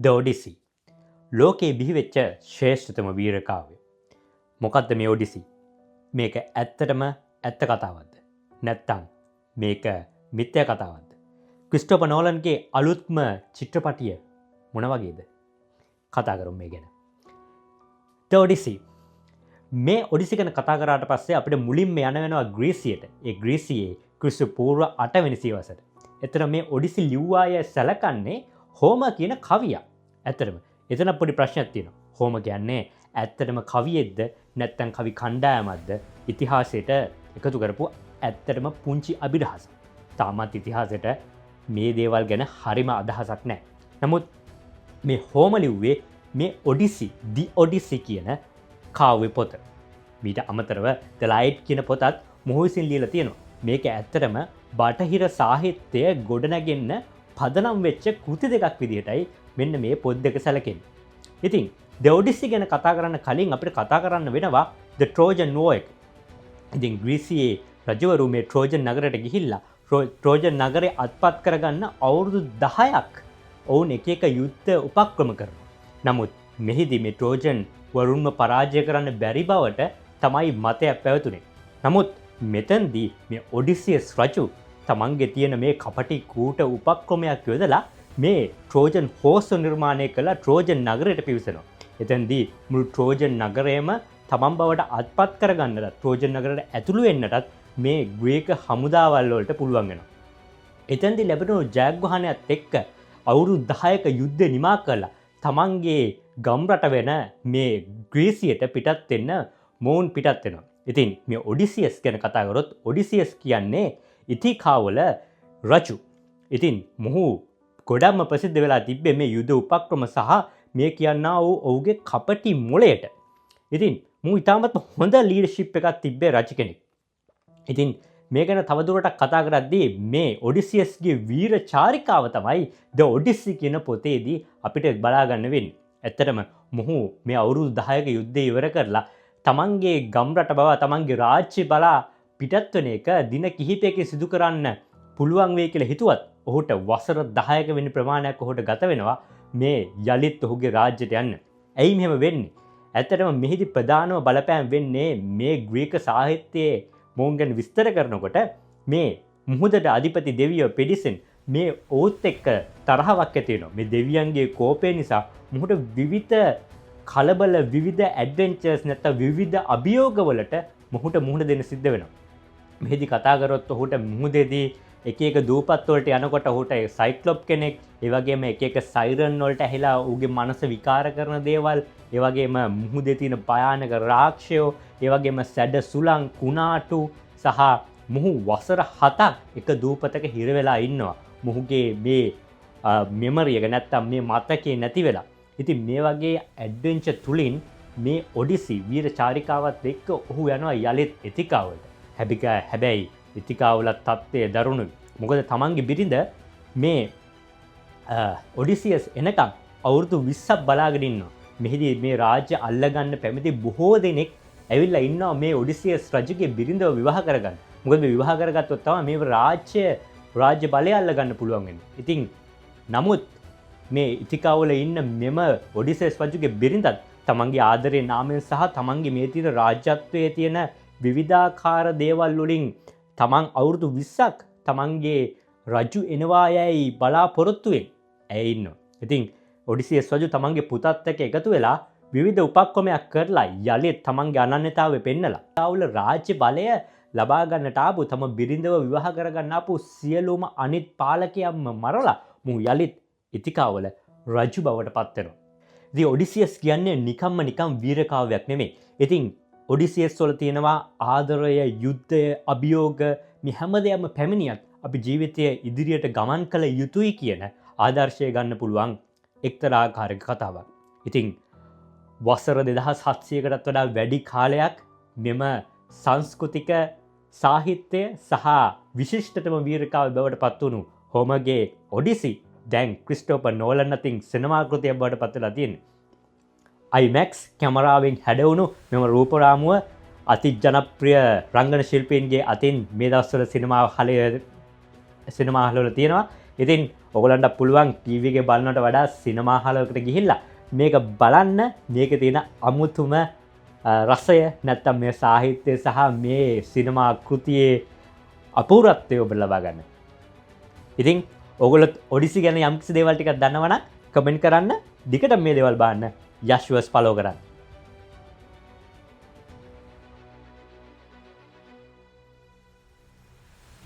ද odyssey ලෝකයේ බිහිවෙච්ච ශ්‍රේෂ්ඨතම වීරකාවය. මොකක්ද මේ ඔඩිසි? මේක ඇත්තටම ඇත්ත කතාවක්ද? නැත්තම් මේක මිත්‍යා කතාවක්ද? ක්‍රිස්ටෝෆර් නෝලන්ගේ අලුත්ම චිත්‍රපටිය මොන වගේද? කතා කරමු මේ ගැන. ද ඔඩිසි. මේ ඔඩිසි ගැන කතා කරාට පස්සේ අපිට මුලින්ම යන වෙනවා ග්‍රීසියට. ඒ ග්‍රීසියේ ක්‍රිස්තු පූර්ව 8 වෙනි සියවසට. එතන මේ ඔඩිසි ලිව්වාය සැලකන්නේ හෝමර් කියන කවියා. ඇත්තටම එතන පොඩි ප්‍රශ්නයක් තියෙනවා. හෝමර් කියන්නේ ඇත්තටම කවියෙක්ද නැත්නම් කවි කණ්ඩායමක්ද? ඉතිහාසයට එකතු කරපු ඇත්තටම පුංචි අභිරහසක්. තාමත් ඉතිහාසයට මේ දේවල් ගැන හරිම අදහසක් නැහැ. නමුත් මේ හෝමර් ලිව්වේ මේ ඔඩිසි, දි ඔඩිසි කියන කාව්‍ය පොත. මීට අමතරව ද ලයිට් කියන පොතත් මොහු විසින් ලියලා තියෙනවා. මේක ඇත්තටම බටහිර සාහිත්‍යය ගොඩනැගෙන්න පදනම් වෙච්ච කෘති දෙකක් විදිහටයි මෙන්න මේ පොත් දෙක සැලකෙන්නේ. ඉතින් ද ඔඩිසි ගැන කතා කරන්න කලින් අපිට කතා කරන්න වෙනවා ද ට්‍රෝජන් වෝ එක. ඉතින් ග්‍රීසියේ රජවරු මේ ට්‍රෝජන් නගරයට ගිහිල්ලා ට්‍රෝජන් නගරේ අත්පත් කරගන්න අවුරුදු 10ක් ඔවුන් එක එක යුද්ධ උපක්‍රම කරනවා. නමුත් මෙහිදී මේ ට්‍රෝජන් වරුන්ම පරාජය කරන්න බැරි බවට තමයි මතයක් පැවතුනේ. නමුත් මෙතනදී මේ ඔඩිසියස් රජු තමන්ගේ තියෙන මේ කපටි කූට උපක්‍රමයක් යොදලා මේ ට්‍රෝජන් හෝස්ව නිර්මාණය කළ ට්‍රෝජන් නගරයට පිවිසෙනවා. එතනදී මුළු ට්‍රෝජන් නගරයම තමන් බවට අත්පත් කරගන්නට ට්‍රෝජන් නගරයට ඇතුළු වෙන්නටත් මේ ග්‍රීක හමුදාවල් වලට පුළුවන් වෙනවා. එතනදී ලැබෙන ජයග්‍රහණයත් එක්ක අවුරුදු 10ක යුද්ධ නිමා කළා තමන්ගේ ගම්රට වෙන මේ ග්‍රීසියට පිටත් වෙන්න මොවුන් පිටත් වෙනවා. ඉතින් මේ ඔඩිසියස් ගැන කතා කරොත් ඔඩිසියස් කියන්නේ ඉතිකාවල රජු. ඉතින් මොහු ගොඩක්ම ප්‍රසිද්ධ වෙලා තිබ්බේ මේ යුද උපක්‍රම සහ මේ කියන්නා වූ ඔහුගේ කපටි මොළයට. ඉතින් මු ඉතාමත් හොඳ ලීඩර්ෂිප් එකක් තිබ්බේ රජ කෙනෙක්. ඉතින් මේ ගැන තවදුරටත් කතා කරද්දී මේ ඔඩිසියස්ගේ වීර චාරිකාව තමයි ද ඔඩිසි කියන පොතේදී අපිට බලා ගන්න වෙන්නේ. ඇත්තටම මොහු මේ අවුරුදු 10ක යුද්ධය ඉවර කරලා තමන්ගේ ගම්රට බව තමන්ගේ රාජ්‍ය බලා පිටත් වෙන එක දින කිහිපයකින් සිදු කරන්න පුළුවන් වෙයි කියලා හිතුවත් ඔහුට වසර 10ක වෙනි ප්‍රමාණයක් ඔහුට ගත වෙනවා මේ යලිත් ඔහුගේ රාජ්‍යයට යන්න. ඇයි මෙහෙම වෙන්නේ? ඇත්තටම මෙහිදී ප්‍රධානම බලපෑම් වෙන්නේ මේ ග්‍රීක සාහිත්‍යයේ මොවුන් ගැන විස්තර කරනකොට මේ මුහුදට අධිපති දෙවියෝ පෙඩිසෙන් මේ ඔවුත් එක්ක තරහවක් ඇති වෙනවා. මේ දෙවියන්ගේ කෝපය නිසා මුහුට විවිධ කලබල විවිධ ඇඩ්වෙන්චර්ස් නැත්නම් විවිධ අභියෝගවලට මුහුට මුහුණ දෙන්න සිද්ධ වෙනවා. මෙහිදී කතා කරොත් ඔහුට මුහුදේදී එක එක දූපත් වලට යනකොට ඔහුට සයික්ලොප් කෙනෙක්, ඒ වගේම එක එක සයිරන් වලට ඇහිලා ඌගේ මනස විකාර කරන දේවල්, ඒ වගේම මුහුදේ තියෙන භයානක රාක්ෂයෝ, ඒ වගේම සැඩ සුළං කුණාටු සහ මුහු වසර 7ක් එක දූපතක හිර වෙලා ඉන්නවා. මුහුගේ මේ මෙමරි එක නැත්තම් මේ මතකේ නැති වෙලා. ඉතින් මේ වගේ ඇඩ්වෙන්චර් තුලින් මේ ඔඩිසි වීර චාරිකාවත් එක්ක ඔහු යනවා යලිත් ඉතිකාවලට. හැබැයි ඉතිකාවලත් තත්ත්වය දරුණුයි. මොකද තමන්ගේ බිරිඳ මේ ඔඩිසියස් එනකම් අවුරුදු 20ක් බලාගෙන ඉන්නවා. මෙහිදී මේ රාජ්‍ය අල්ලගන්න පැමිණි බොහෝ දෙනෙක් ඇවිල්ලා ඉන්නවා මේ ඔඩිසියස් රජුගේ බිරිඳව විවාහ කරගන්න. මොකද මේ විවාහ කරගත්තොත් තමයි මේ රාජ්‍ය බලය අල්ලගන්න පුළුවන් වෙන්නේ. ඉතින් නමුත් මේ ඉතිකාවල ඉන්න මෙම ඔඩිසියස් රජුගේ බිරිඳත් තමන්ගේ ආදරේ නාමයෙන් සහ තමන්ගේ මේ තියෙන රාජ්‍යත්වයේ තියෙන විවිධාකාර දේවල් වලින් තමන් අවුරුදු 20ක් තමන්ගේ රජු එනවා යයි බලාපොරොත්තුවෙන් ඇය ඉන්නවා. ඉතින් ඔඩිසියස් රජු තමන්ගේ පුතත් එක්ක එකතු වෙලා විවිධ උපක්‍රමයක් කරලා යලිත් තමන්ගේ අනන්‍යතාවය පෙන්නලා ඉතිකාවල රාජ්‍ය බලය ලබා ගන්නට ආපු තම බිරිඳව විවාහ කරගන්න ආපු සියලුම අනිත් පාලකයන්ම මරලා මු යලිත් ඉතිකාවල රජු බවට පත් වෙනවා. ඉතින් ඔඩිසියස් කියන්නේ නිකම් වීර කාව්‍යයක් නෙමෙයි. ඉතින් ඔඩිසියස් වල තියෙනවා ආදරය, යුද්ධය, අභියෝග මේ හැමදේම පැමිණියත් අපි ජීවිතය ඉදිරියට ගමන් කළ යුතුයි කියන ආදර්ශය ගන්න පුළුවන් එක්තරා ආකාරයක කතාවක්. ඉතින් වසර 2700කටත් වඩා වැඩි කාලයක් මෙම සංස්කෘතික සාහිත්‍ය සහ විශිෂ්ටතම වීරකාව්‍ය බවට පත් වුණු හෝමර්ගේ ඔඩිසි දැන් ක්‍රිස්ටෝෆර් නෝලන් අතින් සිනමා කෘතියක් බවට පත් වෙලා තියෙනවා. IMAX කැමරාවෙන් හැඩවුණු මෙම රූපරාමුව අති ජනප්‍රිය රංගන ශිල්පීන්ගේ අතින් මේ දවස්වල සිනමා හලවල තියෙනවා. ඉතින් ඔගලන්ට පුළුවන් ටීවගේ බලන්නට වඩා සිනමාහලකට ගිහිල්ලා මේක බලන්න මේක තියෙන අමුතුම රසය නැත්තම් මේ සාහිත්‍යය සහ මේ සිනමා කෘතියේ අපූරත්වය ඔබ ලබා ගන්න. ඉතින් ඔගොලොත් ඔඩිසි ගැන යම්කිසි දේවල් ටිකක් දන්නවනම් කමෙන්ට් කරන්න. දිගට මේ දේවල් බලන්න. යශ් වර්ස් ෆලෝ කරන්න.